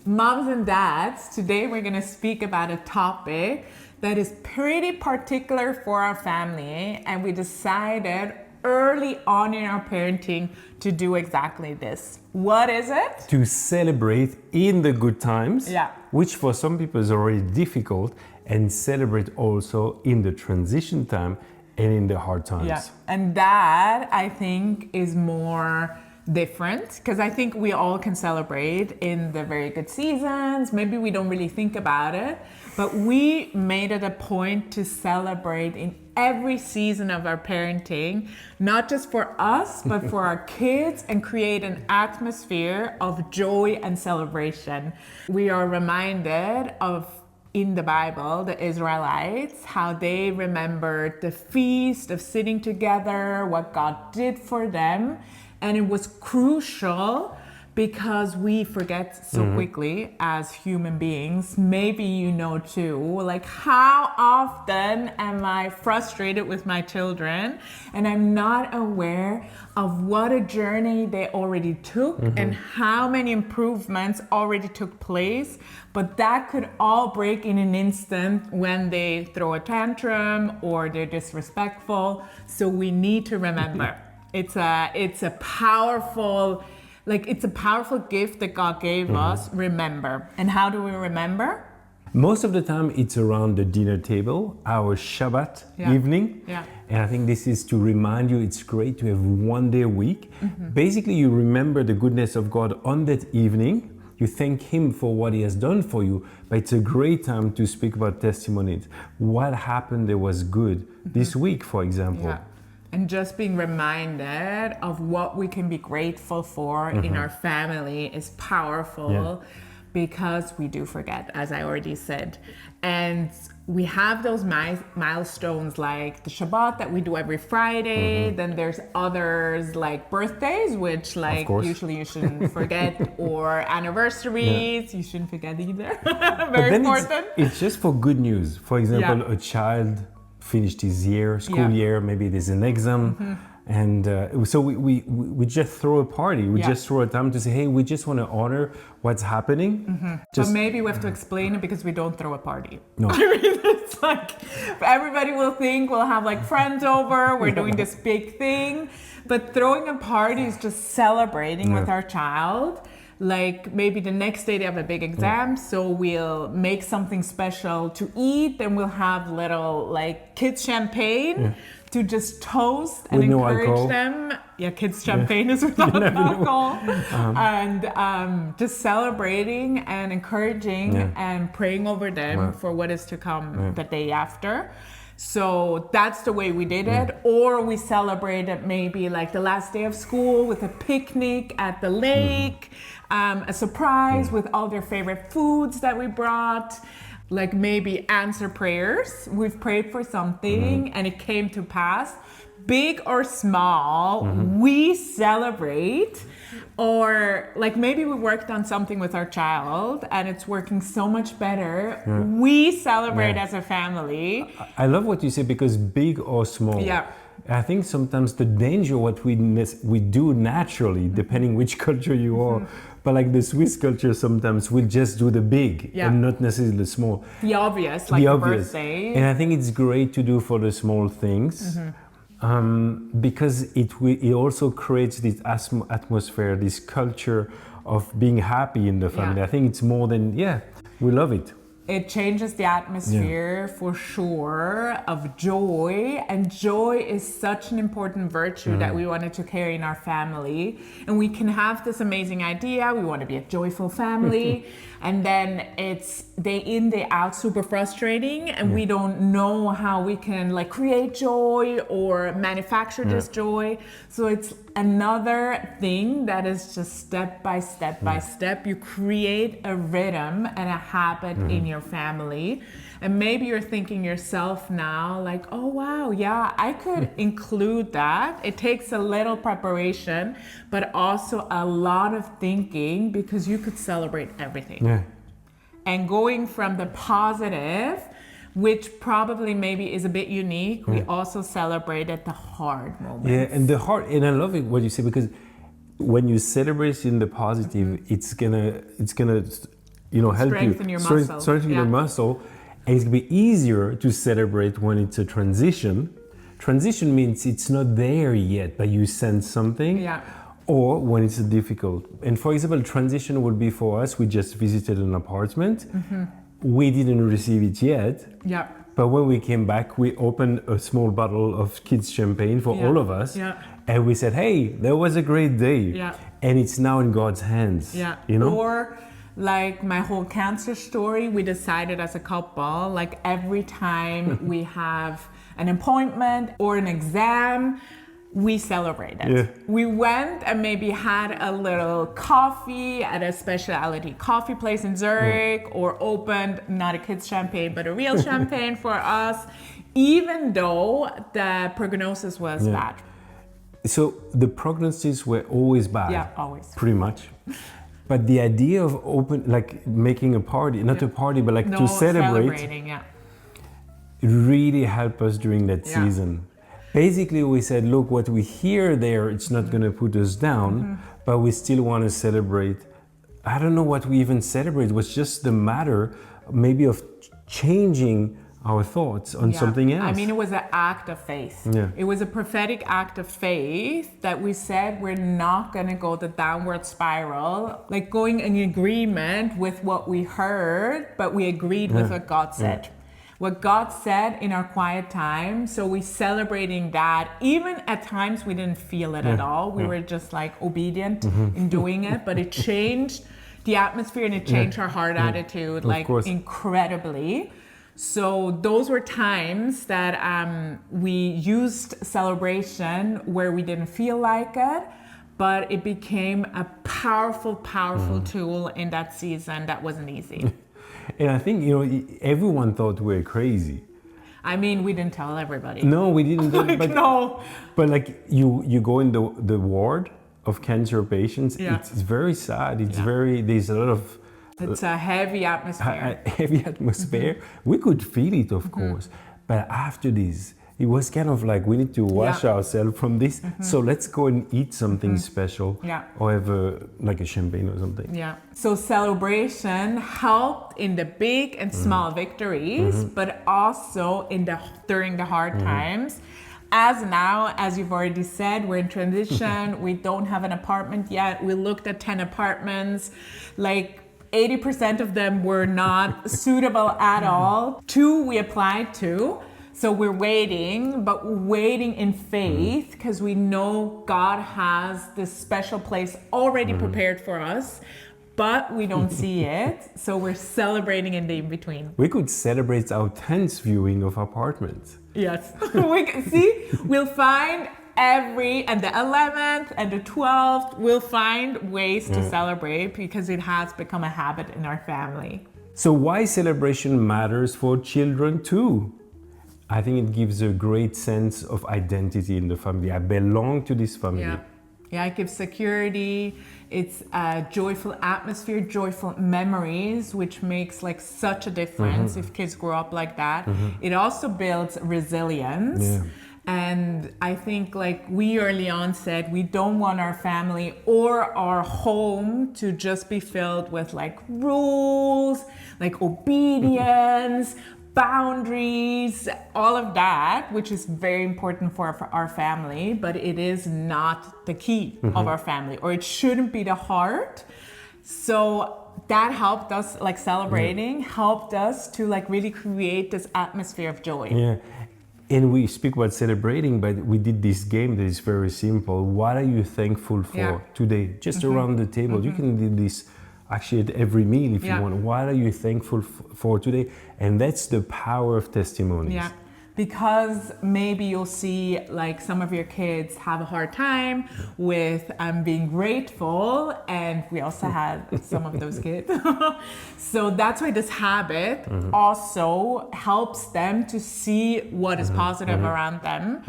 Moms and dads, today we're going to speak about a topic that is pretty particular for our family, and we decided early on in our parenting to do exactly this. What is it? To celebrate in the good times, which for some people is already difficult, and celebrate also in the transition time and in the hard times. Yeah, and that I think is more different, because I think we all can celebrate in the very good seasons. Maybe we don't really think about it, but we made it a point to celebrate in every season of our parenting, not just for us, but for our kids, and create an atmosphere of joy and celebration. We are reminded of, in the Bible, the Israelites, how they remembered the feast of sitting together, what God did for them. And it was crucial because we forget so quickly as human beings. Maybe you know too, like how often am I frustrated with my children and I'm not aware of what a journey they already took and how many improvements already took place. But that could all break in an instant when they throw a tantrum or they're disrespectful. So we need to remember. It's a powerful gift that God gave us. Remember. And how do we remember? Most of the time it's around the dinner table, our Shabbat evening. Yeah. And I think this is to remind you it's great to have one day a week. Basically, you remember the goodness of God on that evening. You thank Him for what He has done for you. But it's a great time to speak about testimonies. What happened that was good this week, for example. Yeah. And just being reminded of what we can be grateful for in our family is powerful, because we do forget, as I already said. And we have those milestones like the Shabbat that we do every Friday. Then there's others like birthdays, which usually you shouldn't forget, or anniversaries, you shouldn't forget either. Very important. It's just for good news. For example, a child finished his school year, maybe there's an exam, and so we just throw a party. We just throw a time to say, hey, we just want to honor what's happening. But maybe we have to explain it, because we don't throw a party. No. I mean, it's like everybody will think we'll have like friends over, we're doing this big thing, but throwing a party is just celebrating with our child. Like maybe the next day they have a big exam, so we'll make something special to eat, and we'll have little like kids champagne to just toast and encourage them. Yeah, kids champagne is without alcohol. And just celebrating and encouraging and praying over them for what is to come the day after. So that's the way we did it. Or we celebrated maybe like the last day of school with a picnic at the lake, a surprise with all their favorite foods that we brought, like maybe answer prayers. We've prayed for something and it came to pass. Big or small, we celebrate. Or like maybe we worked on something with our child and it's working so much better. We celebrate as a family. I love what you say, because big or small. I think sometimes the danger, what we do naturally, depending which culture you are, but like the Swiss culture sometimes we'll just do the big and not necessarily the small. The obvious, like the birthday. And I think it's great to do for the small things. Because it also creates this atmosphere, this culture of being happy in the family. I think it's more than, we love it. It changes the atmosphere for sure of joy, and joy is such an important virtue that we wanted to carry in our family. And we can have this amazing idea, we want to be a joyful family, and then it's day in, day out, super frustrating, and we don't know how we can like create joy or manufacture this joy. So it's another thing that is just step by step by step. You create a rhythm and a habit in your family. And maybe you're thinking yourself now like, oh wow, yeah, I could include that. It takes a little preparation, but also a lot of thinking, because you could celebrate everything. And going from the positive, which probably maybe is a bit unique, we also celebrated the hard moments. And I love it what you say, because when you celebrate in the positive, it's gonna help Strengthen you your muscle. strengthen your muscle. And it's going to be easier to celebrate when it's a transition. Transition means it's not there yet, but you sense something. Yeah. Or when it's difficult. And for example, transition would be for us, we just visited an apartment. We didn't receive it yet. Yeah. But when we came back, we opened a small bottle of kids' champagne for all of us. Yeah. And we said, hey, that was a great day. Yeah. And it's now in God's hands. Yeah. You know? Or like my whole cancer story, we decided as a couple, like every time we have an appointment or an exam, we celebrated. Yeah. We went and maybe had a little coffee at a specialty coffee place in Zurich, or opened not a kid's champagne, but a real champagne for us, even though the prognosis was bad. So the prognosis were always bad. Yeah, always. Pretty much. But the idea of making a party, not a party, but to celebrating, really helped us during that season. Basically, we said, look, what we hear there, it's not going to put us down, but we still want to celebrate. I don't know what we even celebrate. It was just the matter maybe of changing our thoughts on something else. I mean, it was an act of faith. Yeah. It was a prophetic act of faith that we said we're not going to go the downward spiral, like going in agreement with what we heard, but we agreed with what God said. What God said in our quiet time. So we celebrating that. Even at times we didn't feel it at all. We were just like obedient in doing it, but it changed the atmosphere and it changed our heart attitude like incredibly. So those were times that we used celebration where we didn't feel like it, but it became a powerful tool in that season that wasn't easy. And I think, everyone thought we were crazy. I mean, we didn't tell everybody. No, we didn't. No. But you go in the ward of cancer patients, it's very sad. There's a lot of... It's a heavy atmosphere. Heavy atmosphere. We could feel it, of course. But after this, it was kind of like we need to wash ourselves from this. So let's go and eat something special. Yeah. Or have a champagne or something. Yeah. So celebration helped in the big and small victories, but also during the hard times. As now, as you've already said, we're in transition. We don't have an apartment yet. We looked at 10 apartments. 80% of them were not suitable at all. 2 we applied to. So we're waiting, but waiting in faith because we know God has this special place already prepared for us, but we don't see it. So we're celebrating in the in-between. We could celebrate our 10th viewing of apartments. Yes. We'll find and the 11th and the 12th, we'll find ways to celebrate because it has become a habit in our family. So why celebration matters for children too? I think it gives a great sense of identity in the family. I belong to this family. Yeah, it gives security. It's a joyful atmosphere, joyful memories, which makes such a difference if kids grow up like that. It also builds resilience. Yeah. And I think we early on said, we don't want our family or our home to just be filled with rules, obedience, boundaries, all of that, which is very important for our family, but it is not the key of our family, or it shouldn't be the heart. So that helped us, celebrating, helped us to really create this atmosphere of joy. Yeah. And we speak about celebrating, but we did this game that is very simple. What are you thankful for today? Just around the table. You can do this actually at every meal if you want. What are you thankful for today? And that's the power of testimonies. Yeah. Because maybe you'll see some of your kids have a hard time with being grateful, and we also had some of those kids. So that's why this habit also helps them to see what is positive around them.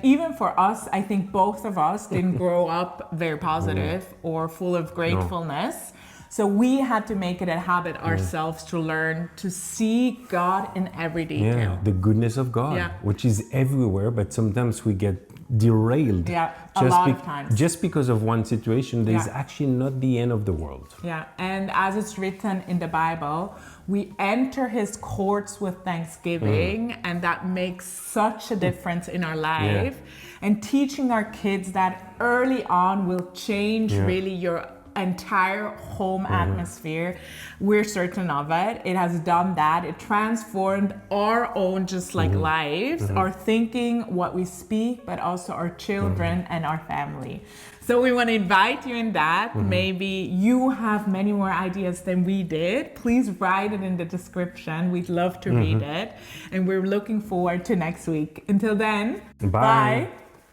Even for us, I think both of us didn't grow up very positive or full of gratefulness. So we had to make it a habit ourselves to learn to see God in every detail. Yeah, the goodness of God, which is everywhere, but sometimes we get derailed. Yeah, a lot of times. Just because of one situation, that is Yeah. actually not the end of the world. Yeah, and as it's written in the Bible, we enter his courts with thanksgiving, and that makes such a difference in our life. And teaching our kids that early on will change really your entire home atmosphere. We're certain of it. It has done that. It transformed our own just like lives, our thinking, what we speak, but also our children and our family. So we want to invite you in that. Maybe you have many more ideas than we did. Please write it in the description. We'd love to read it. And we're looking forward to next week. Until then, Bye. bye.